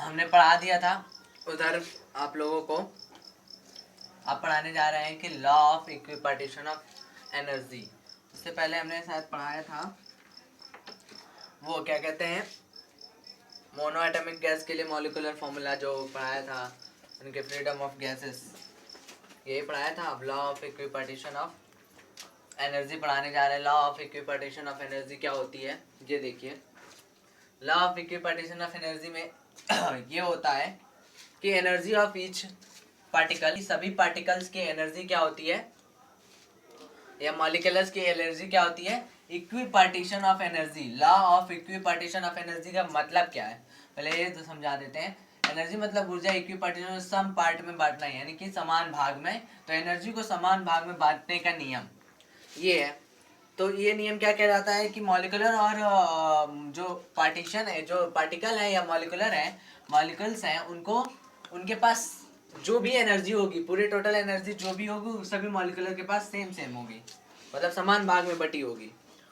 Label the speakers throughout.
Speaker 1: हमने पढ़ा दिया था उधर आप लोगों को। अब पढ़ाने जा रहे हैं कि law of equipartition of energy. उससे पहले हमने शायद पढ़ाया था वो क्या कहते हैं मोनो एटॉमिक गैस के लिए मॉलिक्यूलर फॉर्मूला जो पढ़ाया था, उनके फ्रीडम ऑफ गैसेस, यही पढ़ाया था। अब law of equipartition of energy पढ़ाने जा रहे हैं। Law of equipartition of energy क्या होती है ये देखिए। Law of equipartition of energy में ये होता है कि एनर्जी ऑफ ईच पार्टिकल, सभी पार्टिकल्स की एनर्जी क्या होती है, या मॉलिक्यूल्स की एनर्जी क्या होती है, equipartition of energy. Law of equipartition of energy का मतलब क्या है पहले ये तो समझा देते हैं। एनर्जी मतलब ऊर्जा, इक्विपार्टीशन सम पार्ट में बांटना है, यानी कि समान भाग में। तो एनर्जी को समान भाग में बांटने का नियम ये है। तो ये नियम क्या कहलाता है कि मॉलिक्यूलर और जो पार्टीशन है, जो पार्टिकल है या मॉलिक्यूलर है, मॉलिक्यूल्स हैं, उनको उनके पास जो भी एनर्जी होगी, पूरी टोटल एनर्जी जो भी होगी सभी मॉलिक्यूलर के पास सेम सेम होगी, मतलब समान भाग में बटी होगी।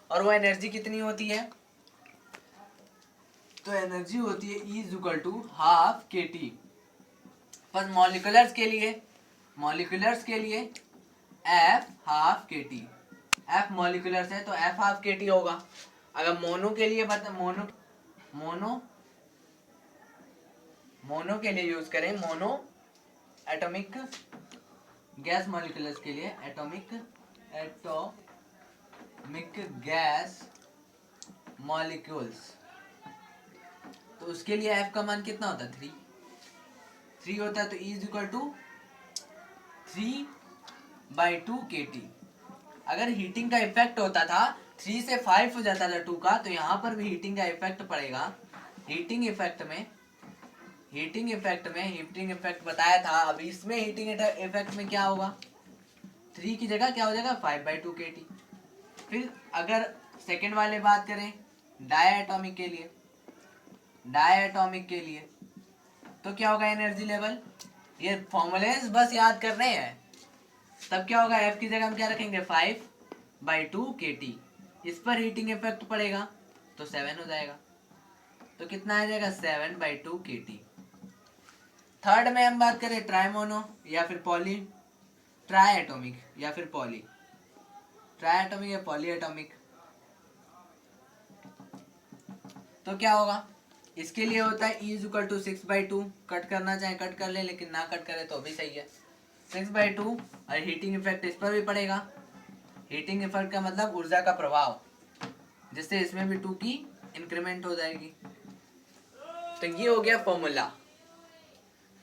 Speaker 1: और वो एनर्जी कितनी होती है, तो एनर्जी होती है E is equal to half k T. पर मॉलिक्यूलर्स के लिए F half k T. F moleculars है तो F हाफ के टी होगा। अगर मोनो के लिए मोनो के लिए यूज करें, मोनो एटॉमिक गैस मॉलिक्यूल्स के लिए, एटॉमिक गैस मॉलिक्यूल्स, तो उसके लिए F का मान कितना होता है, 3 होता है। तो E is equal to 3/2 kT। अगर हीटिंग का इफेक्ट होता था 3 से 5 हो जाता था 2 का, तो यहाँ पर भी हीटिंग का इफेक्ट पड़ेगा। हीटिंग इफेक्ट बताया था। अब इसमें हीटिंग इफेक्ट में क्या होगा, 3 की जगह क्या हो जाएगा 5/2 kT। फिर अगर सेकेंड वाले बात करें डायटोमिक के लिए तो क्या होगा एनर्जी लेवल, ये फॉर्मूलेस बस याद कर रहे हैं। तब क्या होगा, F की जगह हम क्या रखेंगे 5/2 kT। इस पर हीटिंग इफेक्ट पड़ेगा तो 7 हो जाएगा। तो कितना आ जाएगा 7/2 kT। थर्ड में हम बात करें ट्राइमोनो या फिर पॉली ट्राइएटॉमिक या फिर पॉली ट्राइएटॉमिक या पॉलीएटॉमिक, तो क्या होगा, इसके लिए होता है E is equal to 6/2। Cut करना चाहे कट कर ले, लेकिन ना कट करे तो भी सही है। 6/2 और हीटिंग इफेक्ट इस पर भी पड़ेगा। हीटिंग इफेक्ट का मतलब ऊर्जा का प्रभाव, जिससे इसमें भी 2 की इंक्रीमेंट हो जाएगी। तो ये हो गया फॉर्मूला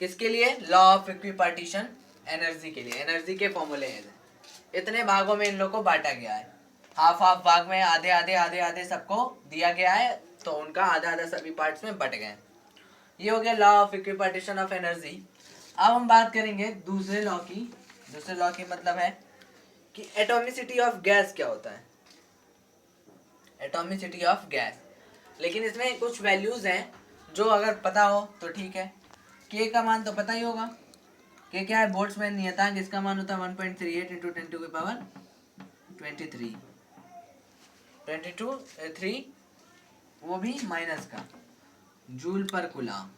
Speaker 1: किसके लिए, लॉ ऑफ इक्विपार्टीशन एनर्जी के लिए। एनर्जी के फॉर्मूले हैं, इतने भागों में इन लोगों को बांटा गया है। हाफ हाफ भाग में आधे आधे सबको दिया गया है, तो उनका आधा आधा सभी पार्ट्स में बट गए। ये हो गया law of equipartition of energy. अब हम बात करेंगे दूसरे लॉ की मतलब है कि एटॉमिसिटी ऑफ गैस क्या होता है, एटॉमिसिटी ऑफ गैस। लेकिन इसमें कुछ वैल्यूज हैं जो अगर पता हो तो ठीक है। के का मान तो पता ही होगा, के क्या है, बोल्ट्जमैन नियतांक, इसका मान होता है 1.38 × 10⁻22 वो भी माइनस का, जूल पर कूलाम,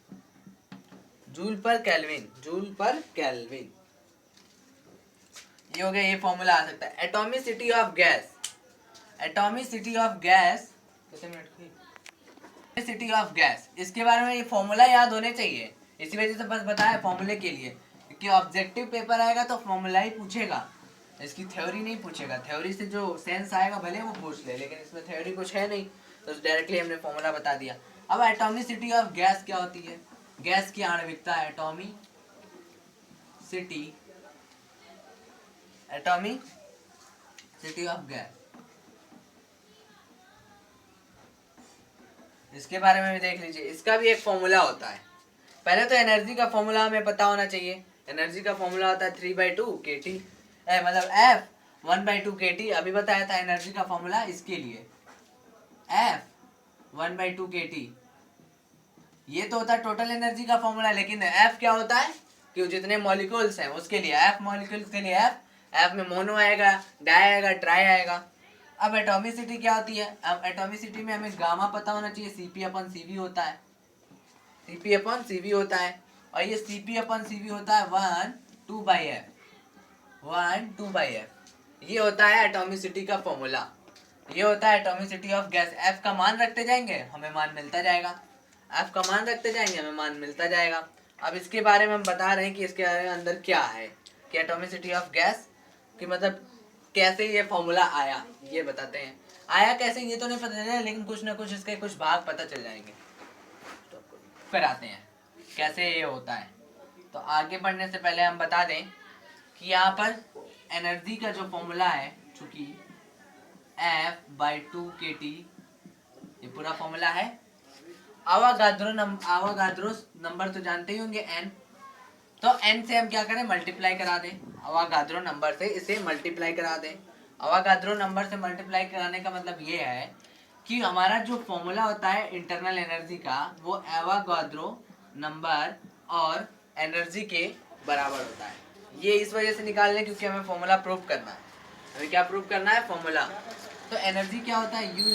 Speaker 1: जूल पर केल्विन। ये हो गया, ये फॉर्मूला आ सकता है। Atomicity of gas city of gas, इसके बारे में ये फॉर्मूला याद होने चाहिए। इसी वजह से बस बताया फॉर्मूले के लिए, क्योंकि ऑब्जेक्टिव पेपर आएगा तो फॉर्मूला ही पूछेगा, इसकी थ्योरी नहीं पूछेगा। थ्योरी से जो सेंस आएगा भले वो पूछ ले, लेकिन इसमें थ्योरी कुछ है नहीं, तो डायरेक्टली हमने फॉर्मूला बता दिया। अब एटॉमिसिटी ऑफ गैस क्या होती है, गैस की आणविकता, एटॉमिसिटी ऑफ गैस, इसके बारे में भी देख लीजिए। इसका भी एक फॉर्मूला होता है। पहले तो एनर्जी का फॉर्मूला हमें पता होना चाहिए। एनर्जी का फॉर्मूला होता है 3/2 kT, मतलब F 1/2 kT। अभी बताया था एनर्जी का फॉर्मूला इसके लिए, F 1/2 kT। ये तो होता है टोटल एनर्जी का फॉर्मूला, लेकिन F क्या होता है कि जितने मॉलिक्यूल्स हैं उसके लिए F, मॉलिक्यूल्स के लिए F में मोनो आएगा, डाई आएगा, ट्राई आएगा। अब एटॉमिसिटी क्या होती है, अब एटॉमिसिटी में हमें गामा पता होना चाहिए, Cp/Cv होता है। Cp अपॉन Cv होता है, और ये Cp अपॉन Cv होता है 1/2/f। ये होता है एटॉमिसिटी का फॉर्मूला, ये होता है एटॉमिसिटी ऑफ गैस। F का मान रखते जाएंगे हमें मान मिलता जाएगा, F का मान रखते जाएंगे हमें मान मिलता जाएगा। अब इसके बारे में हम बता रहे हैं कि इसके अंदर क्या है, कि एटॉमिसिटी ऑफ गैस कि मतलब कैसे ये फॉर्मूला आया, ये बताते हैं। आया कैसे ये तो नहीं पता चला, लेकिन कुछ ना कुछ इसके कुछ भाग पता चल जाएंगे। फिर आते हैं कैसे ये होता है। तो आगे बढ़ने से पहले हम बता दें कि यहाँ पर एनर्जी का जो फॉर्मूला है, चूंकि F/2kT ये पूरा फॉर्मूला है। आवागाद्रो नंबर तो जानते ही होंगे n, तो n से हम क्या करें मल्टीप्लाई करा दें, आवागाद्रो नंबर से इसे मल्टीप्लाई करा दें। आवागाद्रो नंबर से मल्टीप्लाई कराने का मतलब ये है कि हमारा जो फॉर्मूला होता है इंटरनल एनर्जी का वो आवागाद्रो नंबर और एनर्जी के बराबर होता है। ये इस वजह से निकाल लें क्योंकि हमें फॉर्मूला प्रूव करना है। हमें क्या प्रूव करना है, फॉर्मूला। तो एनर्जी क्या होता है, U =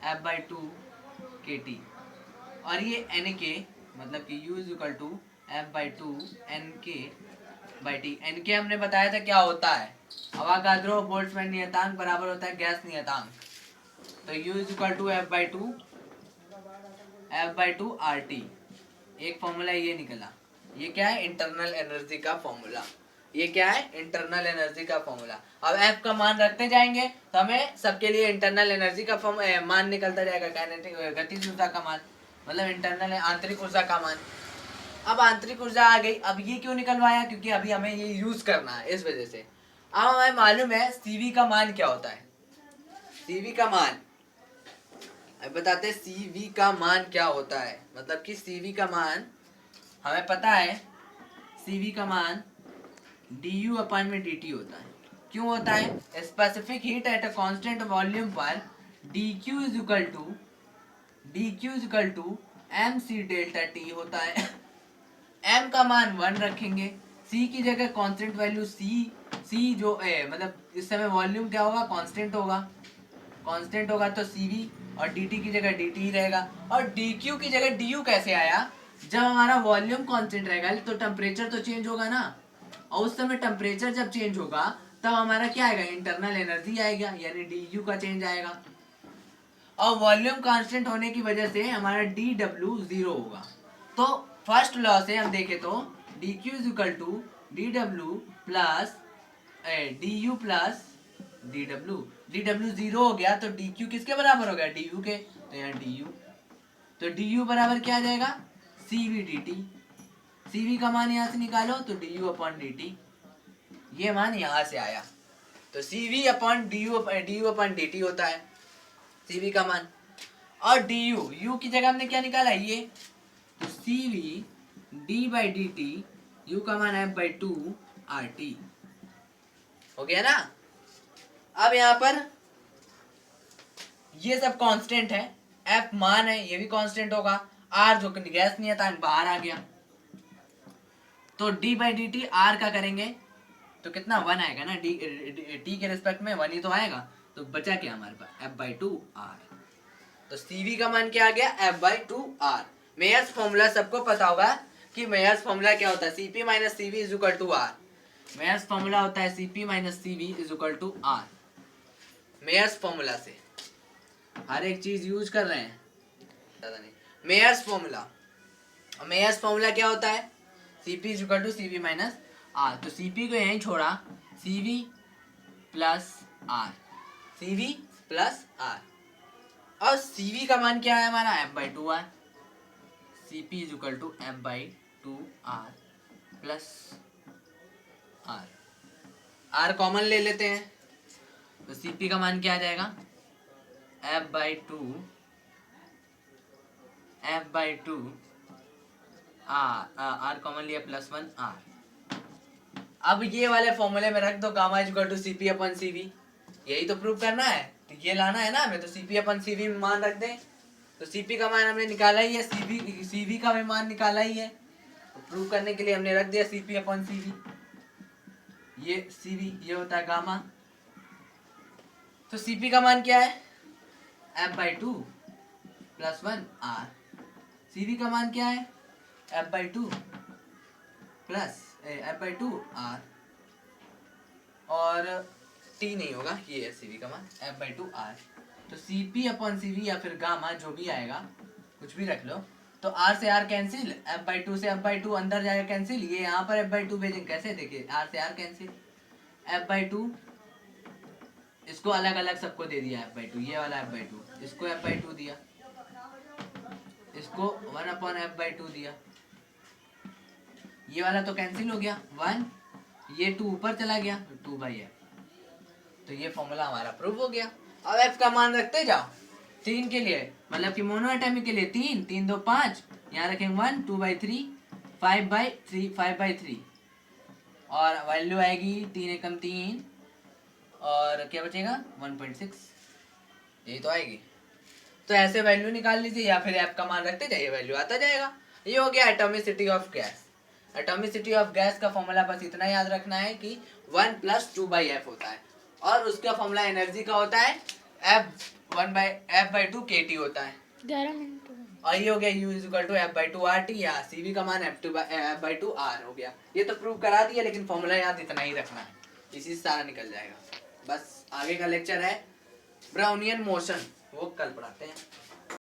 Speaker 1: F/2kT, और ये Nk मतलब कि U = F/2 Nk हमने बताया था क्या होता है, अवागाद्रो बोल्ट्जमैन नियतांक बराबर होता है गैस नियतांक। तो U = F/2 RT, एक फॉर्मूला ये निकला। ये क्या है, इंटरनल एनर्जी का फॉर्मूला। ये क्या है, इंटरनल एनर्जी का फॉर्मूला। अब F का मान रखते जाएंगे तो हमें सबके लिए इंटरनल एनर्जी का मान निकलता जाएगा, काइनेटिक गतिज ऊर्जा का मान, मतलब इंटरनल आंतरिक ऊर्जा का मान। अब आंतरिक ऊर्जा आ गई। अब ये क्यों निकलवाया, क्योंकि अभी हमें ये यूज करना है, इस वजह से। अब हमें मालूम है Cv का मान क्या होता है। Cv का मान अब बताते हैं, Cv का मान क्या होता है। मतलब कि Cv का मान हमें पता है, Cv का मान du/dt होता है। क्यों होता है, specific heat at a constant volume पर dq mc∆T होता है। m का मान 1 रखेंगे, c की जगह कांस्टेंट वैल्यू c जो मतलब इस समय वॉल्यूम क्या होगा, कांस्टेंट होगा तो Cv, और dt की जगह dt ही रहेगा। और dq की जगह du कैसे आया, जब हमारा वॉल्यूम कांस्टेंट रहेगा तो टेम्परेचर तो चेंज होगा ना, और उस समय टेम्परेचर जब चेंज होगा तब हमारा क्या आएगा, इंटरनल एनर्जी आएगा, यानी du का चेंज आएगा। और वॉल्यूम कांस्टेंट होने की वजह से हमारा dw 0 होगा। तो फर्स्ट लॉ से हम देखें तो dq = dw plus du plus dw। dw 0 हो गया तो dq किसके बराबर हो गया, du के। तो यहाँ du, तो du बराबर क्या आ जाएगा, cv dt। cv का मान यहाँ से निकालो तो du/dt, ये मान यहाँ से आया। तो cv/du/dt होता है cv का मान। और du की जगह हमने क्या निकाला, ये तो cv d/dt, u का मान F/2 RT हो गया ना। अब यहाँ पर ये सब कांस्टेंट है, F मान है ये भी कांस्टेंट होगा, R जो गैस नियतांक बाहर आ गया, तो d/dt R का करेंगे तो कितना 1 आएगा ना, t के रिस्पेक्ट में 1 ही तो आएगा। तो बचा क्या हमारे पास, F/2 R। तो Cv का मान क्या आ गया, F/2 R। मेयर्स फॉर्मूला सबको पता होगा कि मेयर्स फॉर्मूला क्या होता है, Cp - Cv = R। Mayer's formula होता है Cp - Cv = R। Mayer's formula से हर एक चीज यूज कर रहे हैं, ज्यादा नहीं। मेयर्स फॉर्मूला क्या होता है, Cp = Cv - R। तो Cp को यहीं छोड़ा, Cv plus R, Cv plus R। और Cv का मान क्या है हमारा, F/2 R। Cp = F/2 R plus R। R common ले लेते हैं तो Cp का मान क्या आ जाएगा, F/2 R कॉमन लिया +1 R। अब ये वाले फॉर्मूले में रख दो गामा = Cp/Cv, यही तो प्रूव करना है, तो ये लाना है ना हमें, तो Cp/Cv में मान रख दें। तो Cp का मान हमने निकाला ही है, Cv का भी मान निकाला ही है, तो प्रूव करने के लिए हमने रख दिया Cp/Cv। ये Cv ये होता है गामा, तो Cp का मान क्या है, F/2 प्लस 1 आर। सीवी का मान क्या है? F/2 प्लस F/2 आर, और टी नहीं होगा, ये है सीवी का मान F/2 आर। तो CP अपॉन CV या फिर गामा जो भी आएगा, कुछ भी रख लो, तो R से R कैंसिल, F/2 से F/2 अंदर जाएगा कैंसिल, ये यहाँ पर F/2 भेजेंगे कैसे, देखिए R से R कैंसिल, F/2 इसको अलग अलग सबको दे दिया F/2, ये वाला F/2 इसको F/2 दिया, इसको 1/F/2 दिया, ये वाला तो कैंसिल हो गया 1, ये 2 ऊपर चला गया 2/f। तो ये फॉर्मूला हमारा प्रूव हो गया। अब F का मान रखते जाओ 3 के लिए, मतलब कि मोनोएटॉमिक के लिए 3, 3 2 5, यहाँ रखेंगे 1, 2/3, 5/3, 5/3, और वैल्यू आएगी 3 एकम 3, और क्या बचेगा 1.6, यही तो आएगी। तो ऐसे वैल्यू निकाल लीजिए या फिर F का मान रखते जाइए, वैल्यू आता जाएगा। ये हो गया atomicity of gas. Atomicity of gas का फॉर्मूला बस इतना याद रखना है कि 1 + 2/f होता है, और उसका फॉर्मूला एनर्जी का होता है F/2 kT होता है।
Speaker 2: 11 मिनट
Speaker 1: और ये हो गया U = F/2 RT, या CV का मान F/2 R हो गया। ये तो प्रूव करा दिया, लेकिन फॉर्मूला याद इतना ही रखना है, इसी से सारा निकल जाएगा। बस आगे का लेक्चर है ब्राउनियन मोशन, वो कल पढ़ाते हैं।